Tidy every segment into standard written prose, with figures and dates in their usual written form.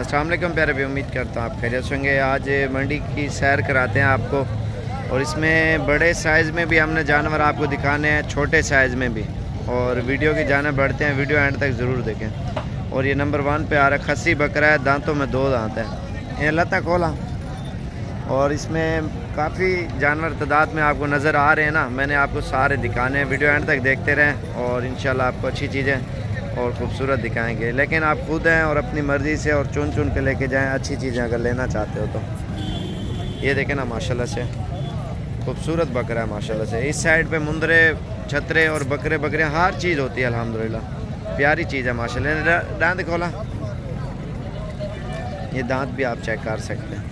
अस्सलाम वालेकुम प्यारे भी, उम्मीद करता हूँ आप खैरियत से होंगे। आज मंडी की सैर कराते हैं आपको, और इसमें बड़े साइज़ में भी हमने जानवर आपको दिखाने हैं, छोटे साइज़ में भी। और वीडियो की जाने बढ़ते हैं, वीडियो एंड तक ज़रूर देखें। और ये नंबर 1 पे आ रहा है, खस्सी बकरा है, दांतों में 2 दांत है, ये लता खोला। और इसमें काफ़ी जानवर तादाद में आपको नज़र आ रहे हैं ना, मैंने आपको सारे दिखाने हैं, वीडियो एंड तक देखते रहें और इंशाल्लाह आपको अच्छी चीज़ें और ख़ूबसूरत दिखाएंगे। लेकिन आप खुद हैं और अपनी मर्ज़ी से और चुन चुन के लेके जाएं अच्छी चीज़ें अगर लेना चाहते हो तो। ये देखें ना, माशाल्लाह से खूबसूरत बकरा है माशाल्लाह से। इस साइड पे मुंदरे, छतरे और बकरे हर चीज़ होती है अल्हम्दुलिल्लाह, प्यारी चीज़ है माशाल्लाह। दांत खोला, ये दांत भी आप चेक कर सकते हैं,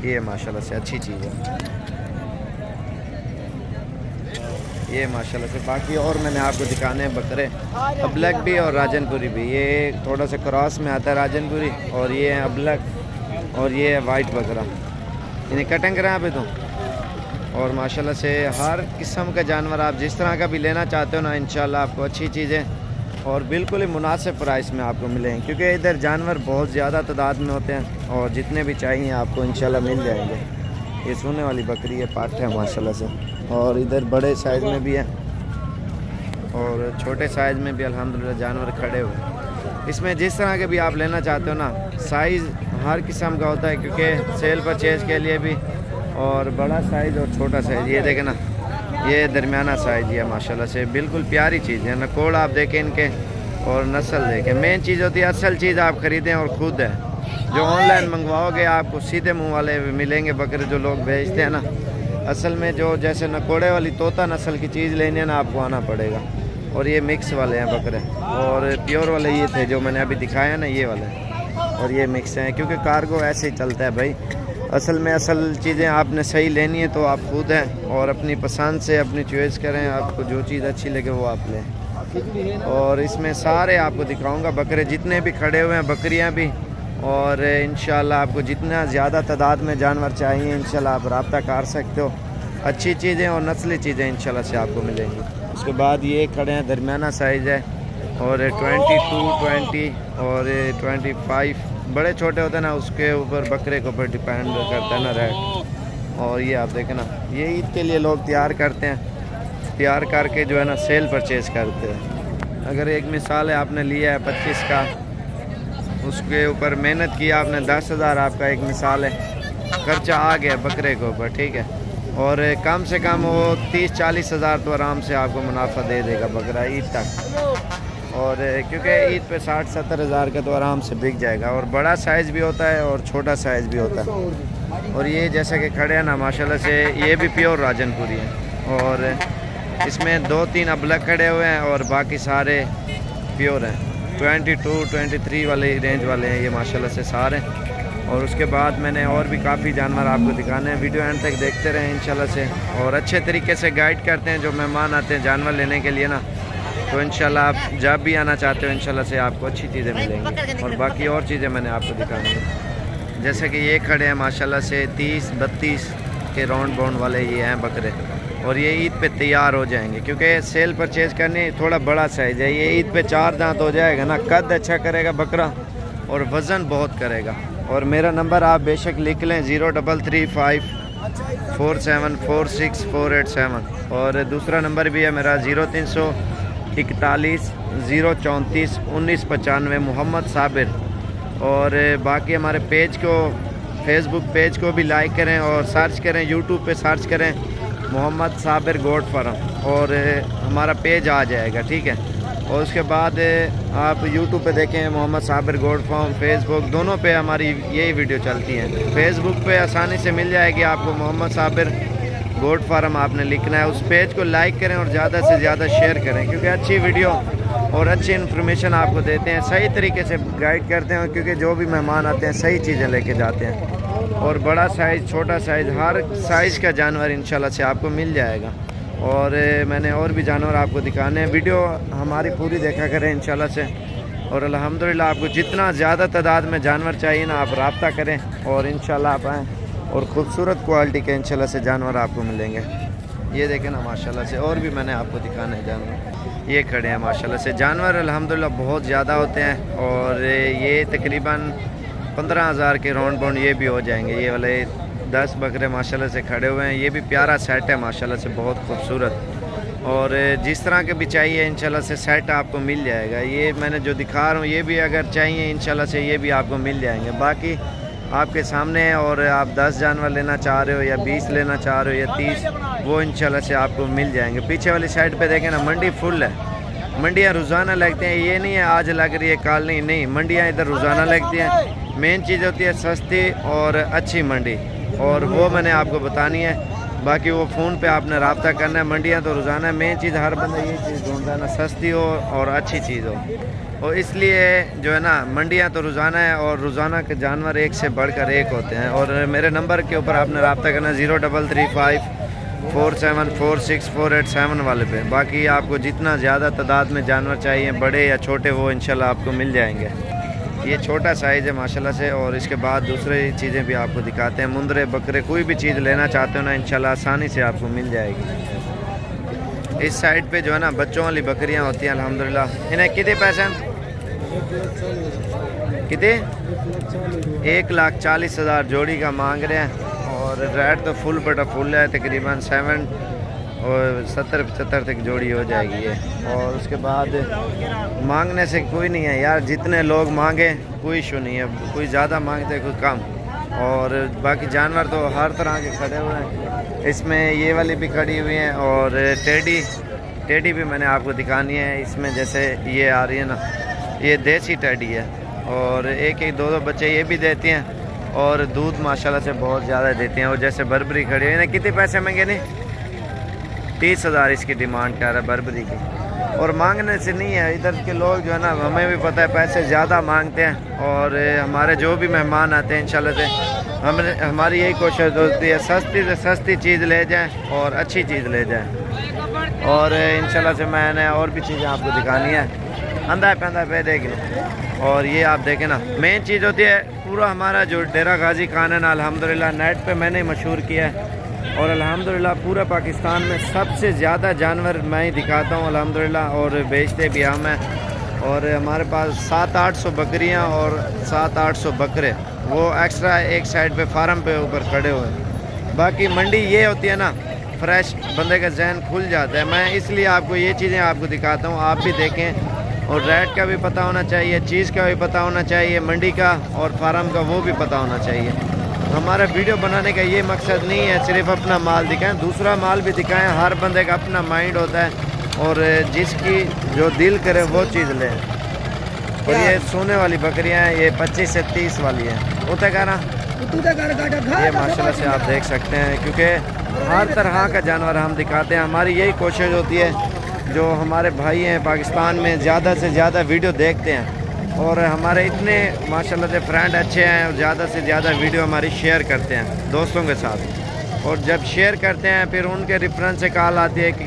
ये माशाल्लाह से अच्छी चीज़ है ये माशाल्लाह से। बाकी और मैंने आपको दिखाने हैं बकरे, अबलग भी और राजनपुरी भी। ये थोड़ा सा क्रॉस में आता है राजनपुरी, और ये है अबलग, और ये है वाइट बकरा। इन्हें कटिंग करें अभी तो। और माशाल्लाह से हर किस्म का जानवर आप जिस तरह का भी लेना चाहते हो ना, इंशाल्लाह आपको अच्छी चीज़ें और बिल्कुल ही मुनासिब प्राइस में आपको मिलेंगे, क्योंकि इधर जानवर बहुत ज़्यादा तादाद में होते हैं और जितने भी चाहिए आपको इंशाल्लाह मिल जाएंगे। ये सोने वाली बकरी है, पाठ है माशाल्लाह से। और इधर बड़े साइज़ में भी है और छोटे साइज़ में भी अल्हम्दुलिल्लाह जानवर खड़े हुए। इसमें जिस तरह के भी आप लेना चाहते हो ना, साइज़ हर किस्म का होता है, क्योंकि सेल परचेज़ के लिए भी, और बड़ा साइज़ और छोटा साइज़। ये देखें ना, ये दरमियाना साइज़ है माशाल्लाह से, बिल्कुल प्यारी चीज़ है। नकोड़ आप देखें इनके और नस्ल देखें। मेन चीज़ होती है असल चीज़ आप ख़रीदें और ख़ुद है। जो ऑनलाइन मंगवाओगे आपको सीधे मुँह वाले मिलेंगे बकरे जो लोग भेजते हैं ना। असल में जो जैसे नकोड़े वाली तोता नस्ल की चीज़ लेनी है ना, आपको आना पड़ेगा। और ये मिक्स वाले हैं बकरे, और प्योर वाले ये थे जो मैंने अभी दिखाया ना, ये वाले। और ये मिक्स हैं, क्योंकि कार्गो ऐसे ही चलता है भाई। असल में असल चीज़ें आपने सही लेनी है तो आप खुद हैं और अपनी पसंद से अपनी चॉइस करें, आपको जो चीज़ अच्छी लगे वो आप लें। और इसमें सारे आपको दिखाऊँगा बकरे जितने भी खड़े हुए हैं, बकरियाँ भी। और इंशाल्लाह आपको जितना ज़्यादा तादाद में जानवर चाहिए इंशाल्लाह आप रब्ता कर सकते हो। अच्छी चीज़ें और नस्ली चीज़ें इंशाल्लाह से आपको मिलेंगी। उसके बाद ये खड़े हैं, दरमियाना साइज़ है, और 22, 20 और 25। बड़े छोटे होते हैं ना, उसके ऊपर बकरे के ऊपर डिपेंड करता है ना रेट। और ये आप देखें ना, ये ईद के लिए लोग तैयार करते हैं, तैयार करके जो है ना सेल परचेज़ करते हैं। अगर एक मिसाल है, आपने लिया है 25 का, उसके ऊपर मेहनत की आपने 10,000, आपका एक मिसाल है, खर्चा आ गया बकरे के ऊपर, ठीक है। और कम से कम वो 30-40 हज़ार तो आराम से आपको मुनाफा दे देगा बकरा ईद तक। और क्योंकि ईद पे 60-70 हज़ार का तो आराम से बिक जाएगा। और बड़ा साइज़ भी होता है और छोटा साइज़ भी होता है। और ये जैसे कि खड़े हैं ना माशाल्लाह से, ये भी प्योर राजनपुरी है, और इसमें 2-3 अबलग खड़े हुए हैं और बाकी सारे प्योर हैं। 22, 23 वाले रेंज वाले हैं ये माशाल्लाह से सारे। और उसके बाद मैंने और भी काफ़ी जानवर आपको दिखाने हैं, वीडियो एंड तक देखते रहें इंशाल्लाह से। और अच्छे तरीके से गाइड करते हैं जो मेहमान आते हैं जानवर लेने के लिए ना, तो इंशाल्लाह आप जब भी आना चाहते हो इंशाल्लाह से आपको अच्छी चीज़ें मिलेंगी। और बाकी और चीज़ें मैंने आपको दिखानी है, जैसे कि ये खड़े हैं माशाल्लाह से 30-32 के राउंड बाउंड वाले ये हैं बकरे। और ये ईद पे तैयार हो जाएंगे, क्योंकि सेल परचेज़ करनी थोड़ा बड़ा साइज़ है। ये ईद पे 4 दांत हो जाएगा ना, कद अच्छा करेगा बकरा और वज़न बहुत करेगा। और मेरा नंबर आप बेशक लिख लें, 0335 4746 487। और दूसरा नंबर भी है मेरा 0341 034 1995, मोहम्मद साबिर। और बाकी हमारे पेज को, फेसबुक पेज को भी लाइक करें और सर्च करें, यूट्यूब पे सर्च करें मोहम्मद साबिर गोट फार्म, और हमारा पेज आ जाएगा, ठीक है। और उसके बाद आप यूट्यूब पे देखें Mohammad Sabir goat farm, Facebook दोनों पे हमारी यही वीडियो चलती है। फेसबुक पे आसानी से मिल जाएगी आपको मोहम्मद साबिर गोट फार्म, आपने लिखना है। उस पेज को लाइक करें और ज़्यादा से ज़्यादा शेयर करें, क्योंकि अच्छी वीडियो और अच्छी इन्फॉर्मेशन आपको देते हैं, सही तरीके से गाइड करते हैं, क्योंकि जो भी मेहमान आते हैं सही चीज़ें लेके जाते हैं। और बड़ा साइज़, छोटा साइज़, हर साइज़ का जानवर इंशाल्लाह से आपको मिल जाएगा। और मैंने और भी जानवर आपको दिखाने हैं, वीडियो हमारी पूरी देखा करें इंशाल्लाह से। और अल्हम्दुलिल्लाह आपको जितना ज़्यादा तादाद में जानवर चाहिए ना, आप रब्ता करें और इंशाल्लाह आप आएँ, और ख़ूबसूरत क्वालिटी के इंशाल्लाह से जानवर आपको मिलेंगे। ये देखें ना माशाल्लाह से, और भी मैंने आपको दिखाने हैं जानवर। ये खड़े हैं माशाल्लाह से। जानवर अल्हम्दुलिल्लाह बहुत ज़्यादा होते हैं और ये तकरीबन 15,000 के राउंड बाउंड ये भी हो जाएंगे। ये वाले 10 बकरे माशाल्लाह से खड़े हुए हैं। ये भी प्यारा सेट है माशाल्लाह से, बहुत खूबसूरत। और जिस तरह के भी चाहिए इंशाल्लाह से सेट आपको मिल जाएगा। ये मैंने जो दिखा रहा हूँ ये भी अगर चाहिए इंशाल्लाह से ये भी आपको मिल जाएंगे। बाकी आपके सामने है और आप 10 जानवर लेना चाह रहे हो या 20 लेना चाह रहे हो या 30, वो इंशाल्लाह से आपको मिल जाएंगे। पीछे वाली साइड पे देखें ना, मंडी फुल है। मंडियाँ रोज़ाना लगती हैं, ये नहीं है आज लग रही है कल नहीं, मंडियाँ इधर रोज़ाना लगती हैं। मेन चीज़ होती है सस्ती और अच्छी मंडी, और वो मैंने आपको बतानी है। बाकी वो फ़ोन पे आपने रब्ता करना है। मंडियाँ तो रोज़ाना है, मेन चीज़ हर बंदा ये चीज़ ढूंढता है ना, सस्ती हो और अच्छी चीज़ हो। और इसलिए जो है ना, मंडियाँ तो रोज़ाना है और रोज़ाना के जानवर एक से बढ़कर एक होते हैं। और मेरे नंबर के ऊपर आपने रब्ता करना 033547464887 वाले पे। बाकी आपको जितना ज़्यादा तादाद में जानवर चाहिए, बड़े या छोटे, वो इंशाल्लाह आपको मिल जाएंगे। ये छोटा साइज़ है माशाल्लाह से। और इसके बाद दूसरी चीज़ें भी आपको दिखाते हैं। मुंदरे बकरे कोई भी चीज़ लेना चाहते हो ना, इंशाल्लाह आसानी से आपको मिल जाएगी। इस साइड पे जो है ना बच्चों वाली बकरियां होती हैं अल्हम्दुलिल्लाह। इन्हें कितने पैसे हैं? कितने? 1,40,000 जोड़ी का मांग रहे हैं। और रेट तो फुल बटा फुल है, तकरीबन 70-75 तक जोड़ी हो जाएगी ये। और उसके बाद मांगने से कोई नहीं है यार, जितने लोग मांगे कोई इशू नहीं है, कोई ज़्यादा मांगते कोई कम। और बाकी जानवर तो हर तरह के खड़े हुए हैं। इसमें ये वाली भी खड़ी हुई हैं और टेडी भी मैंने आपको दिखानी है। इसमें जैसे ये आ रही है ना, ये देसी टेडी है और एक दो बच्चे ये भी देती हैं और दूध माशाल्लाह से बहुत ज़्यादा देती हैं। और जैसे बर्बरी खड़ी है ना, कितने पैसे मांगे नहीं? 30,000 इसकी डिमांड कर रहा है बर्बरी की। और मांगने से नहीं है, इधर के लोग जो है ना, हमें भी पता है पैसे ज़्यादा मांगते हैं। और हमारे जो भी मेहमान आते हैं इंशाल्लाह से हमारी यही कोशिश होती है सस्ती से सस्ती चीज़ ले जाएं और अच्छी चीज़ ले जाएं। और इंशाल्लाह से मैंने और भी चीज़ें आपको दिखानी है। अंधा पैंदा पे देख लो। और ये आप देखें ना, मेन चीज़ होती है पूरा हमारा जो डेरा गाजी खान है ना, अल्हम्दुलिल्लाह नेट पे मैंने मशहूर किया है। और अल्हम्दुलिल्लाह पूरा पाकिस्तान में सबसे ज़्यादा जानवर मैं ही दिखाता हूँ अल्हम्दुलिल्लाह, और बेचते भी हम हैं। और हमारे पास 700-800 बकरियाँ और 700-800 बकरे, वो एक्स्ट्रा एक साइड पे फार्म पे ऊपर खड़े हुए हैं। बाकी मंडी ये होती है ना, फ्रेश, बंदे का जहन खुल जाता है। मैं इसलिए आपको ये चीज़ें आपको दिखाता हूँ, आप भी देखें। और रेट का भी पता होना चाहिए, चीज़ का भी पता होना चाहिए, मंडी का और फार्म का वो भी पता होना चाहिए। हमारा वीडियो बनाने का ये मकसद नहीं है सिर्फ अपना माल दिखाएं, दूसरा माल भी दिखाएं। हर बंदे का अपना माइंड होता है और जिसकी जो दिल करे वो चीज़ लें। और ये सोने वाली बकरियां हैं, ये 25 से 30 वाली है। ये माशाल्लाह से आप देख सकते हैं, क्योंकि हर तरह का जानवर हम दिखाते हैं। हमारी यही कोशिश होती है, जो हमारे भाई हैं पाकिस्तान में ज़्यादा से ज़्यादा वीडियो देखते हैं और हमारे इतने माशाल्लाह से फ्रेंड अच्छे हैं और ज़्यादा से ज़्यादा वीडियो हमारी शेयर करते हैं दोस्तों के साथ। और जब शेयर करते हैं फिर उनके रेफरेंस से कॉल आती है कि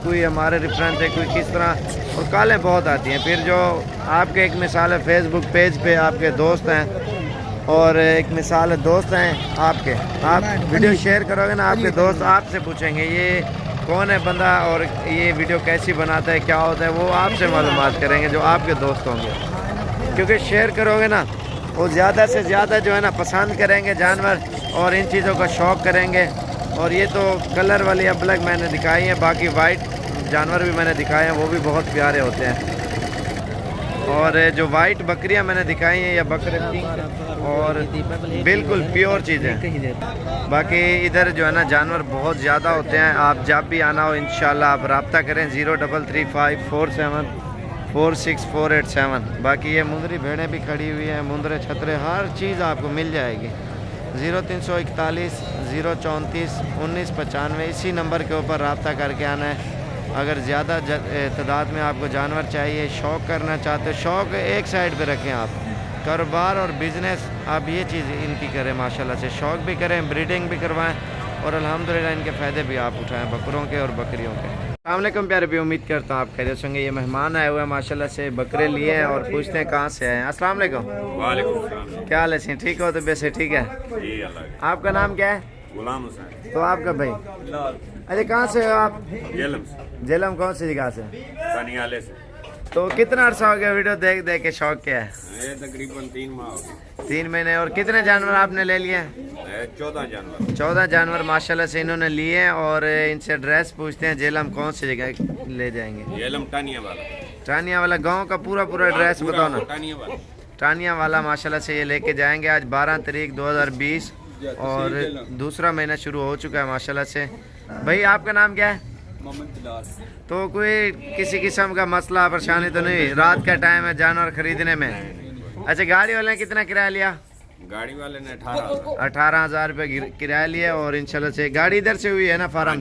कोई हमारे रेफरेंस है, कोई किस तरह, और कॉलें बहुत आती हैं। फिर जो आपके एक मिसाल है फेसबुक पेज पे आपके दोस्त हैं और एक मिसाल है दोस्त हैं आपके, आप वीडियो शेयर करोगे ना, आपके दोस्त आपसे पूछेंगे ये कौन है बंदा और ये वीडियो कैसी बनाता है, क्या होता है, वो आपसे मालूमात करेंगे जो आपके दोस्त होंगे। क्योंकि शेयर करोगे ना, वो ज़्यादा से ज़्यादा जो है ना पसंद करेंगे जानवर और इन चीज़ों का शौक़ करेंगे। और ये तो कलर वाली अबलग मैंने दिखाई है, बाकी वाइट जानवर भी मैंने दिखाए हैं, वो भी बहुत प्यारे होते हैं। और जो वाइट बकरियां मैंने दिखाई हैं या बकरे पिंक, और बिल्कुल प्योर चीज़ें। बाकी इधर जो है ना जानवर बहुत ज़्यादा होते हैं। आप जब भी आना हो इंशाल्लाह आप रब्ता करें 033547464887। बाकी ये मुंदरी भेड़ें भी खड़ी हुई हैं, मुंदरे छतरे हर चीज़ आपको मिल जाएगी। 0341 034 1995 इसी नंबर के ऊपर रब्ता करके आना है। अगर ज़्यादा तादाद में आपको जानवर चाहिए, शौक़ करना चाहते हो, शौक़ एक साइड पे रखें आप, कारोबार और बिज़नेस आप ये चीज़ इनकी करें माशाल्लाह से, शौक़ भी करें, ब्रीडिंग भी करवाएं और अल्हम्दुलिल्लाह इनके फ़ायदे भी आप उठाएं बकरों के और बकरियों के। अस्सलाम वालेकुम प्यारे भी, उम्मीद करता हूँ आप खैरियत होंगे। ये मेहमान आए हुए हैं माशाल्लाह से, बकरे लिए हैं और पूछते हैं कहाँ से आए हैं। अस्सलाम वालेकुम। वालेकुम सलाम। क्या हाल है? ठीक हो? तो वैसे ठीक है। आपका नाम क्या है? गुलाम हुसैन। तो आपका भाई, अरे कहाँ से हो आप? झेलम कौन सी जगह से? कनियाले से। तो कितना अर्सा हो गया वीडियो देख देख के शौक क्या है? ये तकरीबन 3 माह हो गए। 3 महीने। और कितने जानवर आपने ले लिए? 14 जानवर। 14 जानवर माशाल्लाह से इन्होंने लिए हैं। और इनसे ड्रेस पूछते हैं झेलम कौन सी जगह ले जाएंगे? झेलम टानिया वाला। टानिया वाला गांव का पूरा ड्रेस बताओ ना। टानिया वाला। टानिया वाला माशाल्लाह से ये लेके जाएंगे। आज 12 तारीख 2020 और दूसरा महीना शुरू हो चुका है माशाल्लाह से। भाई आपका नाम क्या है? मोहम्मद। तो कोई किसी किस्म का मसला परेशानी तो नहीं? रात का टाइम है जानवर खरीदने में। अच्छा, गाड़ी वाले ने कितना किराया लिया? गाड़ी वाले ने 18,000 रुपये किराया लिया। और इंशाल्लाह से गाड़ी इधर से हुई है ना, फार्म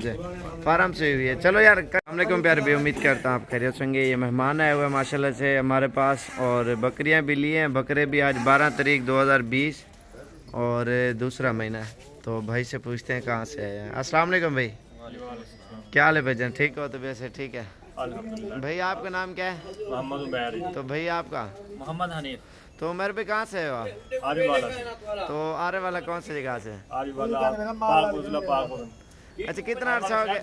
से हुई है। चलो यार, अस्सलामुअलैकुम प्यार भी, उम्मीद करता हूँ आप खैरियत होंगे। ये मेहमान आए हुए हैं माशाल्लाह से हमारे पास। और बकरियाँ भी लिए हैं। बकरे भी आज 12 तारीख 2020 और दूसरा महीना है। तो भाई से पूछते हैं कहाँ से आए हैं। अस्सलाम वालेकुम भाई, क्या हाल है भाईजान? ठीक हो? तो वैसे ठीक है भाई। आपका नाम क्या है? मोहम्मद उमैर। तो भाई आपका? मोहम्मद हनीफ। तो उमर पे कहाँ से हो आप? आरे वाला। तो आरे वाला कौन सी जगह से? आरे वाला पाक। अच्छा, कितना अर्सा हो गया?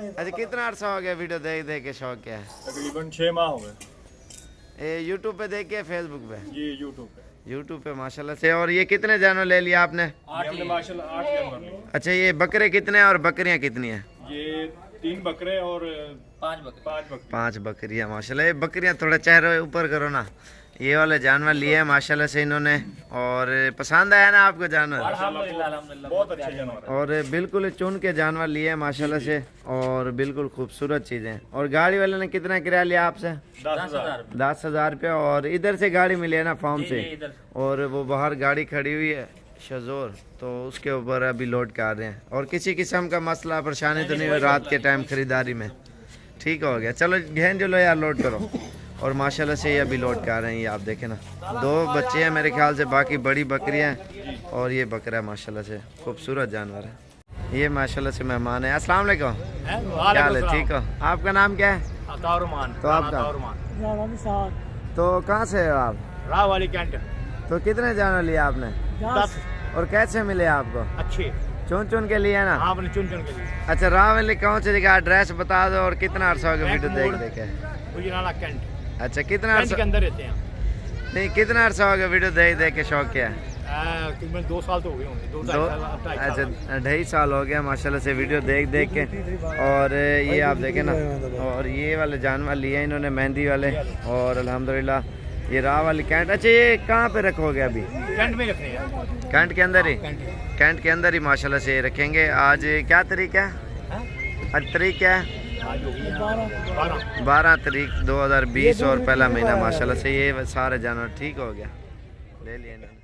अच्छा, कितना अर्सा हो गया वीडियो देख देख के शौक क्या है? तकरीबन 6 माह हो गए। यूट्यूब पे देख के, फेसबुक पे? ये यूट्यूब पे माशाल्लाह से। और ये कितने जानवर ले लिया आपने? हमने माशाल्लाह 8 जानवर लिए। अच्छा, ये बकरे कितने और बकरियां कितनी हैं? ये 3 बकरे और 5 बकरियां माशाल्लाह। ये बकरियां थोड़ा चेहरे ऊपर करो ना। ये वाले जानवर लिए हैं माशाल्लाह से इन्होंने। और पसंद आया ना आपको जानवर? अल्हम्दुलिल्लाह बहुत अच्छे जानवर। और बिल्कुल चुन के जानवर लिए हैं माशाल्लाह से। और बिल्कुल खूबसूरत चीज़ें। और गाड़ी वाले ने कितना किराया लिया आपसे? 10,000 रुपये। और इधर से गाड़ी मिली है ना, फार्म से? और वो बाहर गाड़ी खड़ी हुई है शजोर, तो उसके ऊपर अभी लोड कर रहे हैं। और किसी किस्म का मसला परेशानी तो नहीं हुई रात के टाइम खरीदारी में? ठीक हो गया। चलो घेन जो लो यार, लोड करो। और माशाल्लाह से ये अभी लोड कर रहे हैं। ये आप देखें ना, 2 बच्चे हैं मेरे ख्याल से, बाकी बड़ी बकरियां हैं। और ये बकरा है माशाल्लाह से, खूबसूरत जानवर है ये माशाल्लाह से। मेहमान है। अस्सलाम वालेकुम, क्या हाल है? ठीक हो? आपका नाम क्या है? तो आपका? तो कहाँ से हो आप? राह वाली कैंट। तो कितने जानवर लिए आपने? 10। और कैसे मिले आपको? अच्छे चुन के लिए ना? आपने चुन के लिए। अच्छा, राह वाली कौन सी जगह? एड्रेस बता दो। और कितना अर्सा हो गया वीडियो देख देख के? कैंट। अच्छा, कितना अर्सा? के अंदर रहते हैं। नहीं, कितना अर्सा हो गया वीडियो देख देख के शौक क्या है? तकरीबन 2 साल तो हो गए होंगे। 2 अच्छा, 2.5 साल हो गया माशाल्लाह से वीडियो देख देख के। और ये आप देखें ना। और ये वाले जानवर लिए इन्होंने, मेहंदी वाले। और अल्हम्दुलिल्लाह ये राह वाली कैंट। अच्छा, ये कहाँ पे रखोगे अभी? कैंट में रखे हैं। कैंट के अंदर ही? कैंट के अंदर ही माशाल्लाह से रखेंगे। आज क्या तारीख है? आज तारीख क्या है? 12 तारीख 2020 और पहला महीना माशाल्लाह से। ये सारे जानवर ठीक हो गया, ले लिए इन्होंने।